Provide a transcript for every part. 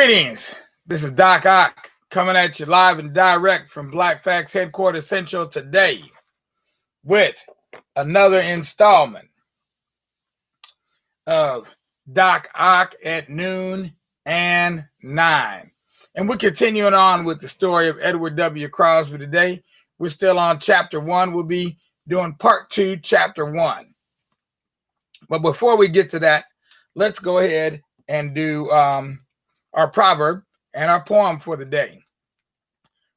Greetings. This is Doc Ock coming at you live and direct from Black Facts Headquarters Central today with another installment of Doc Ock at noon and 9. And we're continuing on with the story of Edward W. Crosby today. We're still on chapter 1. We'll be doing part 2, chapter 1. But before we get to that, let's go ahead and do our proverb and our poem for the day.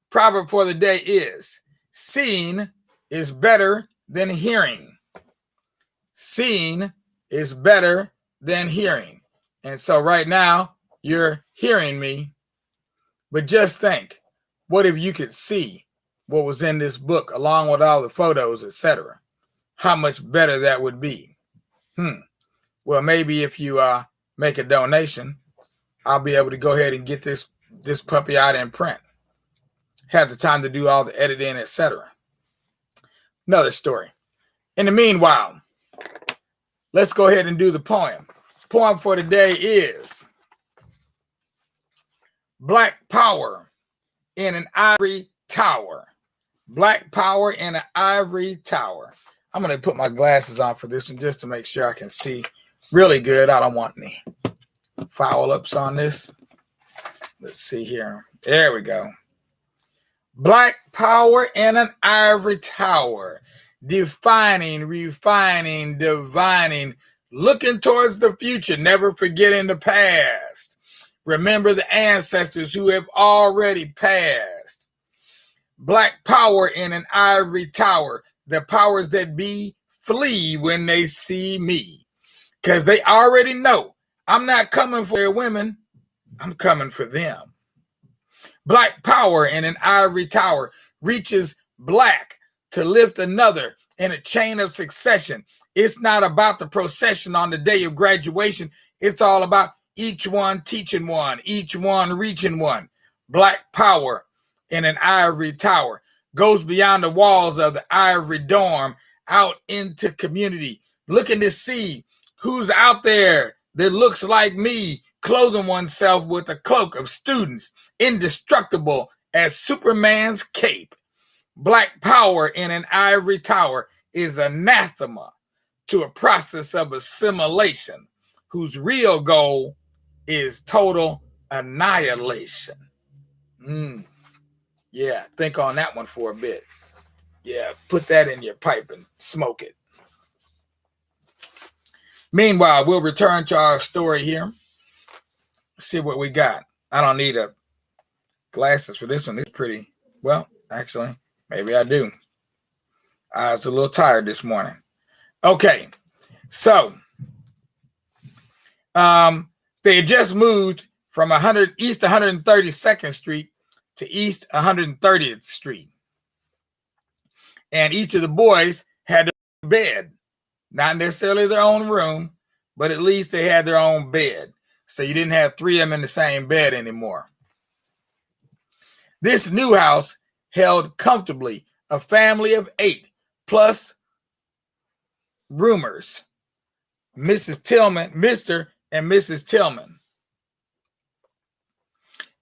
Proverb for the day is, seeing is better than hearing. Seeing is better than hearing. And so right now, you're hearing me, but just think, what if you could see what was in this book along with all the photos, etc.? How much better that would be. Well, maybe if you make a donation, I'll be able to go ahead and get this puppy out in print. Have the time to do all the editing, etc. Another story. In the meanwhile, let's go ahead and do the poem. Poem for today is Black Power in an Ivory Tower. Black Power in an Ivory Tower. I'm going to put my glasses on for this one just to make sure I can see really good. I don't want any foul ups on this. Let's see here. There we go. Black power in an ivory tower. Defining, refining, divining. Looking towards the future, never forgetting the past. Remember the ancestors who have already passed. Black power in an ivory tower. The powers that be flee when they see me. Because they already know I'm not coming for their women. I'm coming for them. Black power in an ivory tower reaches black to lift another in a chain of succession. It's not about the procession on the day of graduation. It's all about each one teaching one, each one reaching one. Black power in an ivory tower goes beyond the walls of the ivory dorm out into community, looking to see who's out there that looks like me, clothing oneself with a cloak of students, indestructible as Superman's cape. Black power in an ivory tower is anathema to a process of assimilation whose real goal is total annihilation. Yeah, think on that one for a bit. Yeah, put that in your pipe and smoke it. Meanwhile, we'll return to our story here. See what we got. I don't need glasses for this one. It's pretty, well, actually, maybe I do. I was a little tired this morning. Okay, so they had just moved from East 132nd Street to East 130th Street. And each of the boys had a bed. Not necessarily their own room, but at least they had their own bed. So you didn't have three of them in the same bed anymore. This new house held comfortably a family of 8 plus roomers, Mrs. Tillman, Mr. and Mrs. Tillman,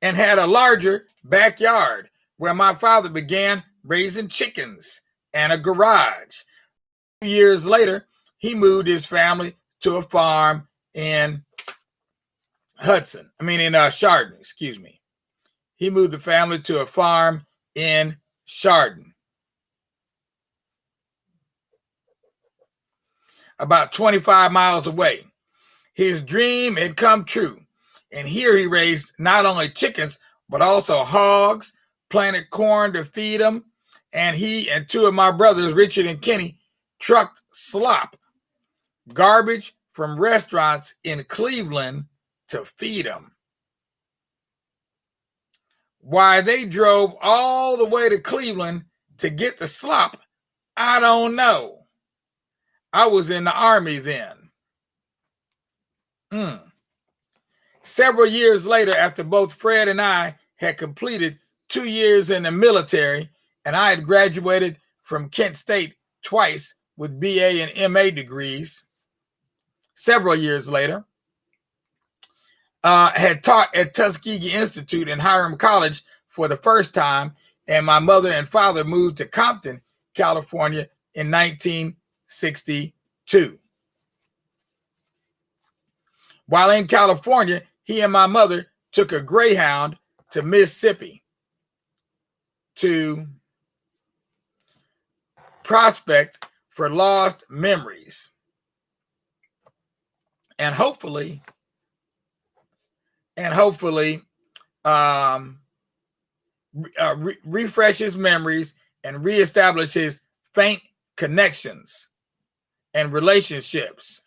and had a larger backyard where my father began raising chickens and a garage. A few years later, he moved his family to a farm in Chardon, excuse me. He moved the family to a farm in Chardon, about 25 miles away. His dream had come true. And here he raised not only chickens, but also hogs, planted corn to feed them. And he and 2 of my brothers, Richard and Kenny, trucked slop, garbage from restaurants in Cleveland to feed them. Why they drove all the way to Cleveland to get the slop, I don't know. I was in the Army then. Several years later, after both Fred and I had completed 2 years in the military, and I had graduated from Kent State twice with BA and MA degrees, several years later, had taught at Tuskegee Institute and Hiram College for the first time, and my mother and father moved to Compton, California in 1962. While in California, he and my mother took a Greyhound to Mississippi to prospect for lost memories and hopefully refresh his memories and reestablish his faint connections and relationships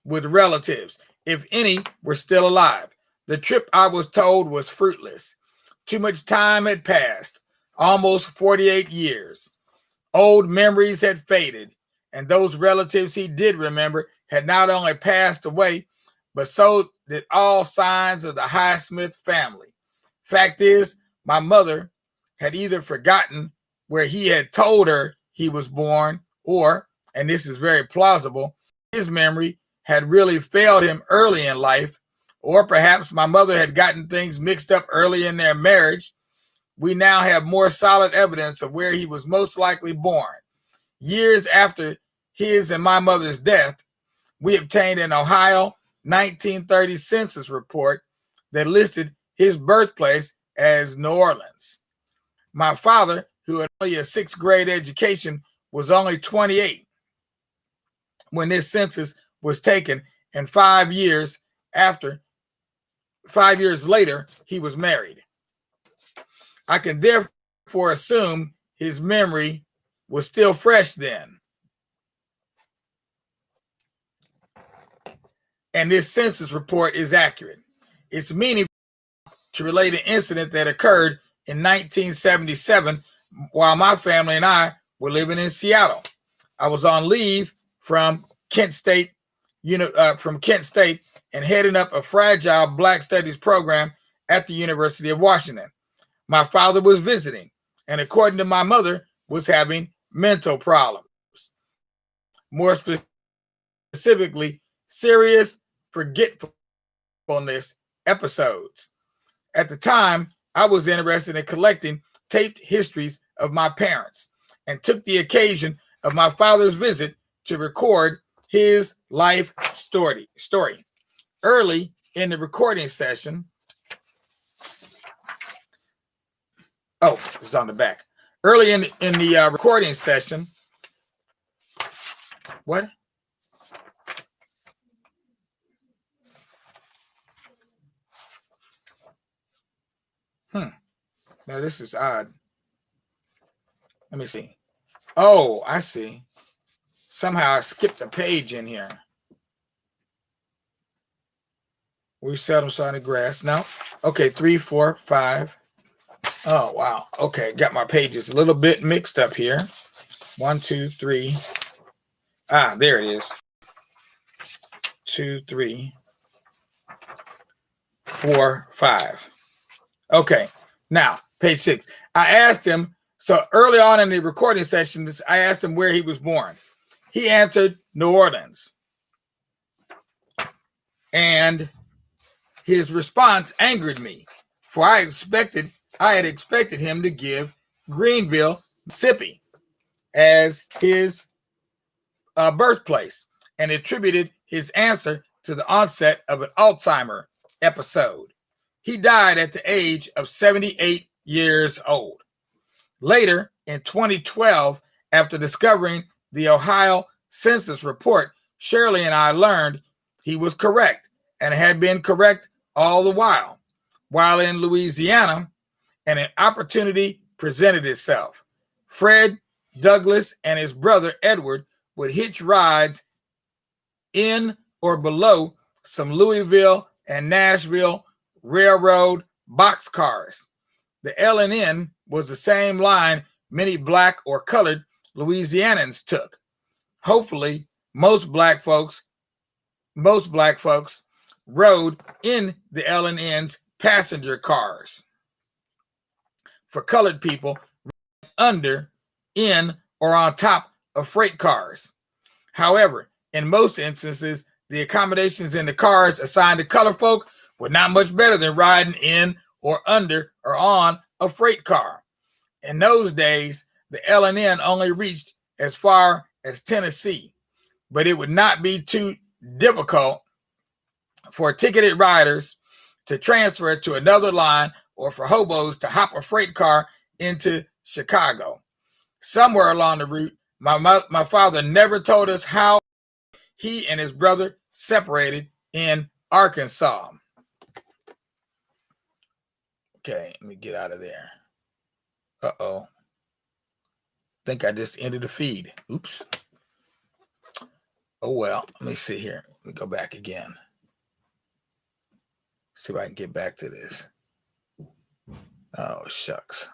with relatives, if any were still alive. The trip, I was told, was fruitless. Too much time had passed, almost 48 years. Old memories had faded, and those relatives he did remember had not only passed away, but so did all signs of the Highsmith family. Fact is, my mother had either forgotten where he had told her he was born, or, and this is very plausible, his memory had really failed him early in life, or perhaps my mother had gotten things mixed up early in their marriage. We now have more solid evidence of where he was most likely born. Years after his and my mother's death, we obtained an Ohio 1930 census report that listed his birthplace as New Orleans. My father, who had only a sixth grade education, was only 28 when this census was taken, and 5 years later, he was married. I can therefore assume his memory was still fresh then. And this census report is accurate. It's meaningful to relate an incident that occurred in 1977 while my family and I were living in Seattle. I was on leave from Kent State and heading up a fragile Black Studies program at the University of Washington. My father was visiting, and according to my mother, was having mental problems. More specifically, serious forgetfulness episodes. At the time, I was interested in collecting taped histories of my parents and took the occasion of my father's visit to record his life story. Early in the recording session, it's on the back. Early in the recording session, what? Now this is odd. Let me see. Oh, I see. Somehow I skipped a page in here. We settled on the grass. No. Okay, 3, 4, 5. Oh, wow. Okay, got my pages a little bit mixed up here. 1, 2, 3. There it is. 2, 3, 4, 5. Okay, now page 6. I asked him, so early on in the recording session, I asked him where he was born. He answered New Orleans. And his response angered me, for I had expected him to give Greenville, Mississippi as his birthplace, and attributed his answer to the onset of an Alzheimer episode. He died at the age of 78 years old. Later, in 2012, after discovering the Ohio census report, Shirley and I learned he was correct and had been correct all the while. While in Louisiana, and an opportunity presented itself. Fred Douglass and his brother Edward would hitch rides in or below some Louisville and Nashville railroad boxcars. The L&N was the same line many black or colored Louisianans took. Hopefully, most black folks rode in the L&N's passenger cars. For colored people, under, in, or on top of freight cars. However, in most instances, the accommodations in the cars assigned to color folk were not much better than riding in or under or on a freight car. In those days, the L&N only reached as far as Tennessee, but it would not be too difficult for ticketed riders to transfer to another line or for hobos to hop a freight car into Chicago. Somewhere along the route, my father never told us how he and his brother separated in Arkansas. Okay, let me get out of there. Uh-oh. Think I just ended the feed. Oops. Oh, well, let me see here. Let me go back again. See if I can get back to this. Oh, shucks.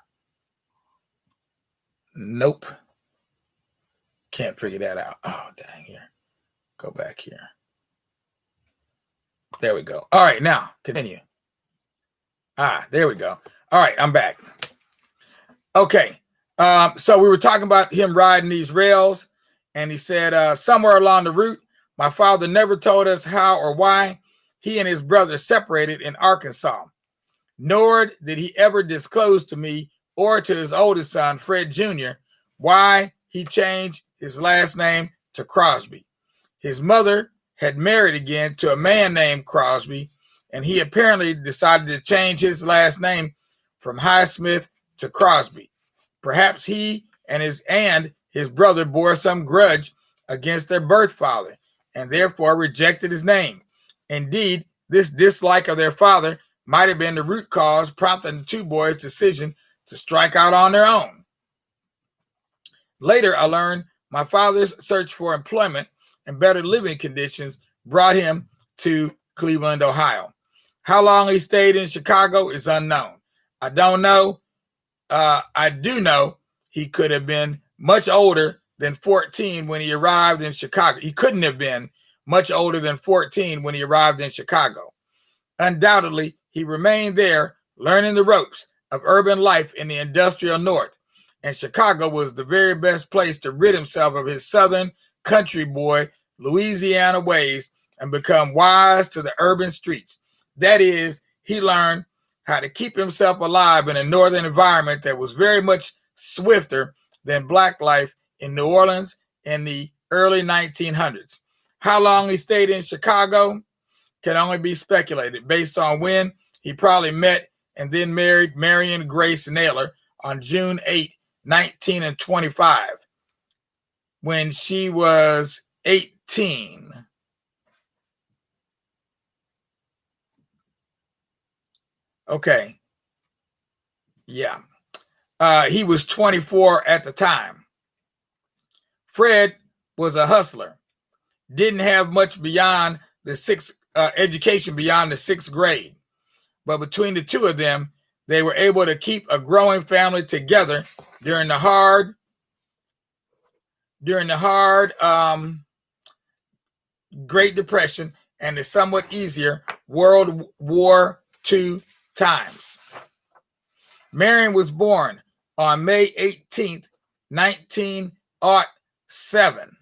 Nope. Can't figure that out. Oh, dang, here. Go back here. There we go. All right, now, continue. There we go. All right, I'm back. Okay, so we were talking about him riding these rails, and he said somewhere along the route, my father never told us how or why he and his brother separated in Arkansas, nor did he ever disclose to me or to his oldest son, Fred Jr., why he changed his last name to Crosby. His mother had married again to a man named Crosby, and he apparently decided to change his last name from Highsmith to Crosby. Perhaps he and his brother bore some grudge against their birth father and therefore rejected his name. Indeed, this dislike of their father might have been the root cause prompting the two boys' decision to strike out on their own. Later, I learned my father's search for employment and better living conditions brought him to Cleveland, Ohio. How long he stayed in Chicago is unknown. I don't know. I do know he could have been much older than 14 when he arrived in Chicago. He couldn't have been much older than 14 when he arrived in Chicago. Undoubtedly, he remained there learning the ropes of urban life in the industrial north, and Chicago was the very best place to rid himself of his southern country boy Louisiana ways and become wise to the urban streets. That is, he learned how to keep himself alive in a northern environment that was very much swifter than black life in New Orleans in the early 1900s. How long he stayed in Chicago can only be speculated based on when he probably met and then married Marion Grace Naylor on June 8, 1925, when she was 18. Okay. Yeah. He was 24 at the time. Fred was a hustler. Didn't have much beyond the education beyond the sixth grade. But between the two of them, they were able to keep a growing family together during the hard Great Depression and the somewhat easier World War II times. Marion was born on May 18th, 1907.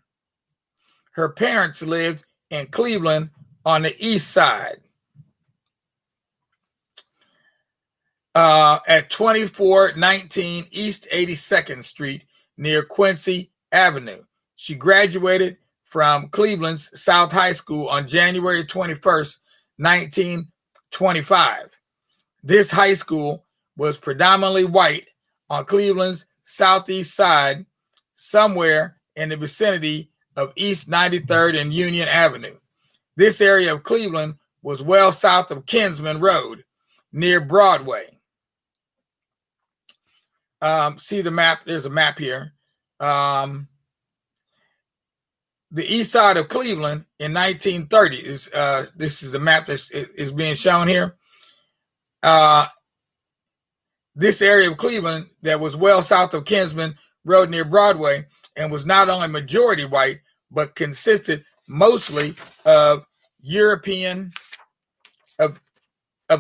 Her parents lived in Cleveland on the east side at 2419 East 82nd Street near Quincy Avenue. She graduated from Cleveland's South High School on January 21st, 1925. This high school was predominantly white on Cleveland's southeast side, somewhere in the vicinity of East 93rd and Union Avenue. This area of Cleveland was well south of Kinsman Road, near Broadway. See the map? There's a map here. The east side of Cleveland in 1930 is this is the map that is being shown here. This area of Cleveland that was well south of Kinsman Road near Broadway and was not only majority white, but consisted mostly of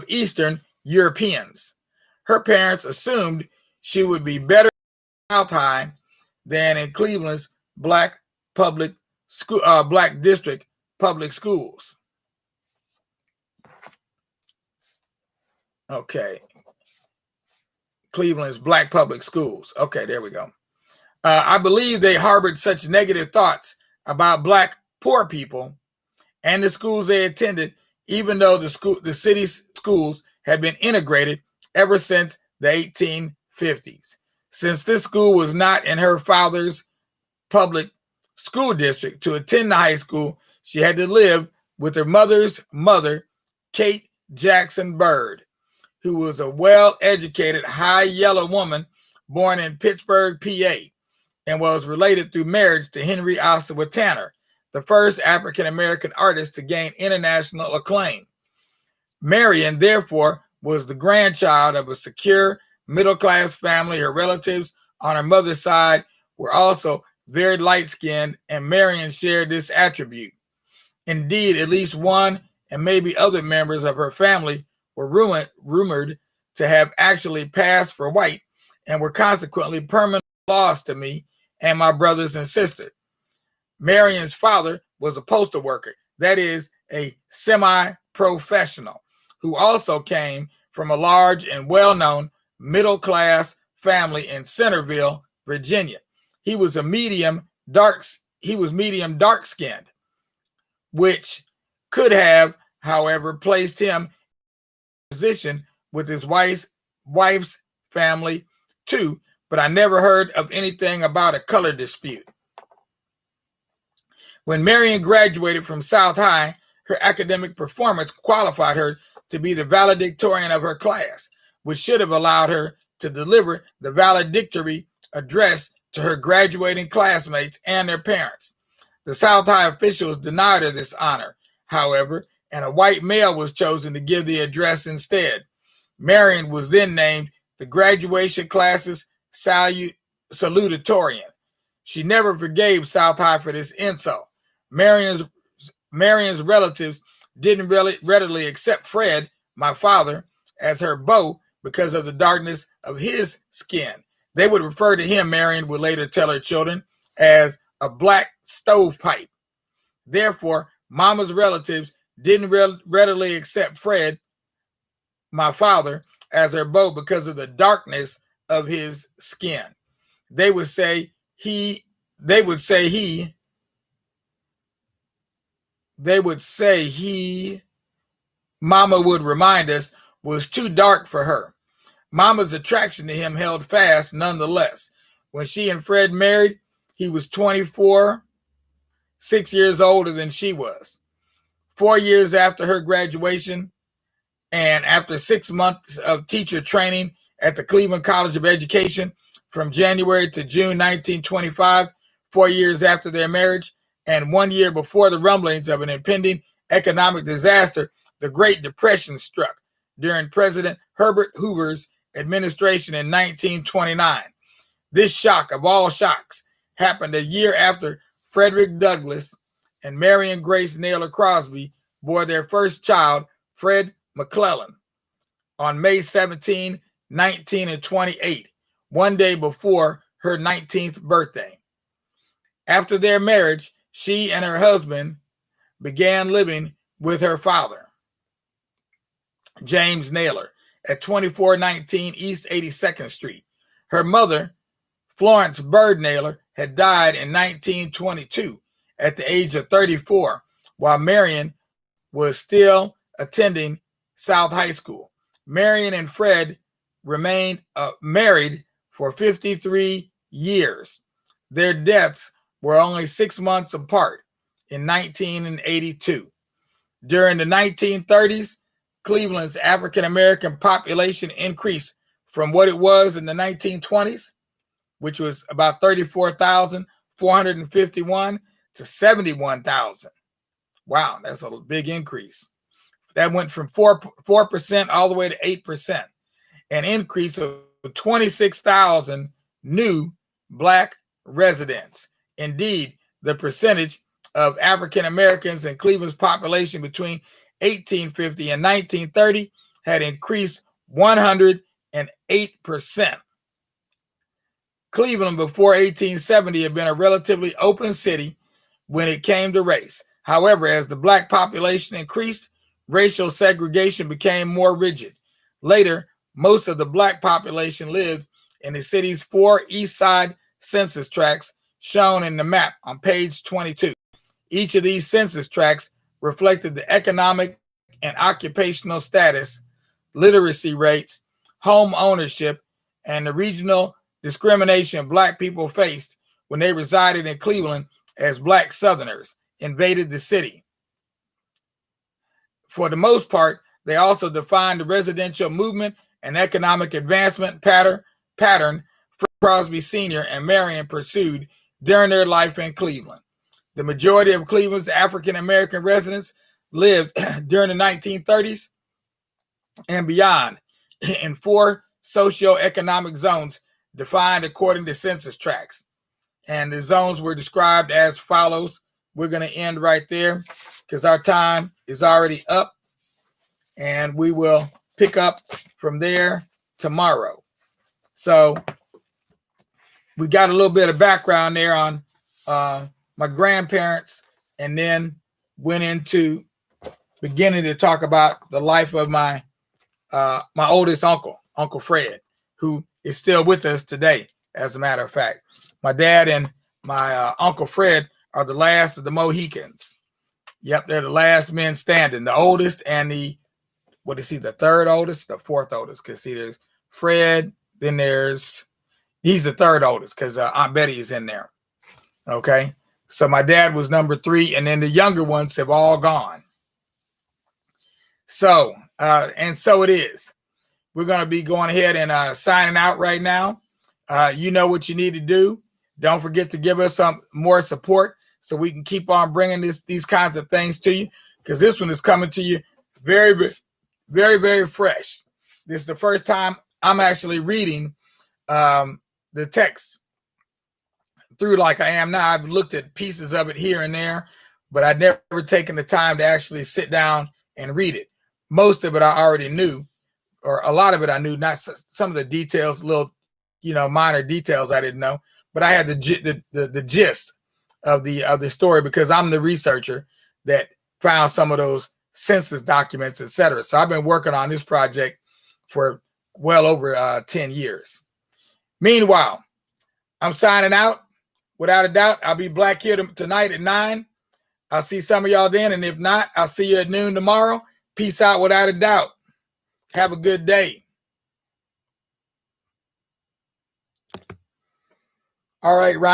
Eastern Europeans. Her parents assumed she would be better in South High than in Cleveland's black public school, black district public schools. Okay. Cleveland's black public schools. Okay, there we go. I believe they harbored such negative thoughts about black poor people and the schools they attended, even though the city's schools had been integrated ever since the 1850s. Since this school was not in her father's public school district, to attend the high school, she had to live with her mother's mother, Kate Jackson Bird, who was a well-educated, high-yellow woman born in Pittsburgh, PA, and was related through marriage to Henry Ossawa Tanner, the first African-American artist to gain international acclaim. Marion, therefore, was the grandchild of a secure, middle-class family. Her relatives on her mother's side were also very light-skinned, and Marion shared this attribute. Indeed, at least one and maybe other members of her family were rumored to have actually passed for white and were consequently permanently lost to me and my brothers and sisters. Marion's father was a postal worker, that is, a semi-professional, who also came from a large and well-known middle-class family in Centerville, Virginia. He was medium dark-skinned, which could have, however, placed him in a position with his wife's family too, but I never heard of anything about a color dispute. When Marion graduated from South High, her academic performance qualified her to be the valedictorian of her class, which should have allowed her to deliver the valedictory address to her graduating classmates and their parents. The South High officials denied her this honor, however, and a white male was chosen to give the address instead. Marion was then named the graduation class's salutatorian. She never forgave South High for this insult. Marion's relatives didn't really readily accept Fred, my father, as her beau because of the darkness of his skin. They would refer to him, Marion would later tell her children, as a black stovepipe. Therefore, Mama's relatives didn't readily accept Fred, my father, as her beau because of the darkness of his skin. They would say he Mama would remind us, was too dark for her. Mama's attraction to him held fast nonetheless. When she and Fred married, he was 24, 6 years older than she was. 4 years after her graduation, and after 6 months of teacher training at the Cleveland College of Education from January to June 1925, 4 years after their marriage, and 1 year before the rumblings of an impending economic disaster, the Great Depression struck during President Herbert Hoover's administration in 1929. This shock of all shocks happened a year after Frederick Douglass and Marion Grace Naylor Crosby bore their first child, Fred McClellan, on May 17, 1928, one day before her 19th birthday. After their marriage, she and her husband began living with her father, James Naylor, at 2419 East 82nd Street. Her mother, Florence Bird Naylor, had died in 1922 at the age of 34, while Marion was still attending South High School. Marion and Fred remained married for 53 years. Their deaths were only 6 months apart in 1982. During the 1930s, Cleveland's African-American population increased from what it was in the 1920s, which was about 34,451, to 71,000. Wow, that's a big increase. That went from 4% all the way to 8%, an increase of 26,000 new Black residents. Indeed, the percentage of African Americans in Cleveland's population between 1850 and 1930 had increased 108%. Cleveland before 1870 had been a relatively open city when it came to race. However, as the black population increased, racial segregation became more rigid. Later, most of the black population lived in the city's 4 East Side census tracts shown in the map on page 22. Each of these census tracts reflected the economic and occupational status, literacy rates, home ownership, and the regional discrimination black people faced when they resided in Cleveland as black Southerners invaded the city. For the most part, they also defined the residential movement and economic advancement pattern Crosby Sr. and Marion pursued during their life in Cleveland. The majority of Cleveland's African-American residents lived during the 1930s and beyond in 4 socioeconomic zones defined according to census tracts. And the zones were described as follows. We're going to end right there because our time is already up, and we will pick up from there tomorrow. So we got a little bit of background there on my grandparents, and then went into beginning to talk about the life of my oldest uncle, Uncle Fred, who is still with us today, as a matter of fact. My dad and my Uncle Fred are the last of the Mohicans. Yep, they're the last men standing, the oldest and the third oldest, the fourth oldest, because see, there's Fred, then he's the third oldest because Aunt Betty is in there. Okay, so my dad was number 3, and then the younger ones have all gone. So, and so it is. We're going to be going ahead and signing out right now. You know what you need to do. Don't forget to give us some more support so we can keep on bringing these kinds of things to you, because this one is coming to you very, very, very fresh. This is the first time I'm actually reading the text through like I am now. I've looked at pieces of it here and there, but I'd never taken the time to actually sit down and read it. Most of it I already knew, or a lot of it I knew, not some of the details, little, minor details I didn't know, but I had the gist of the story because I'm the researcher that found some of those census documents, etc. So I've been working on this project for well over 10 years. Meanwhile, I'm signing out. Without a doubt, I'll be back here tonight at 9. I'll see some of y'all then, and if not, I'll see you at noon tomorrow. Peace out without a doubt. Have a good day. All right, Ryan.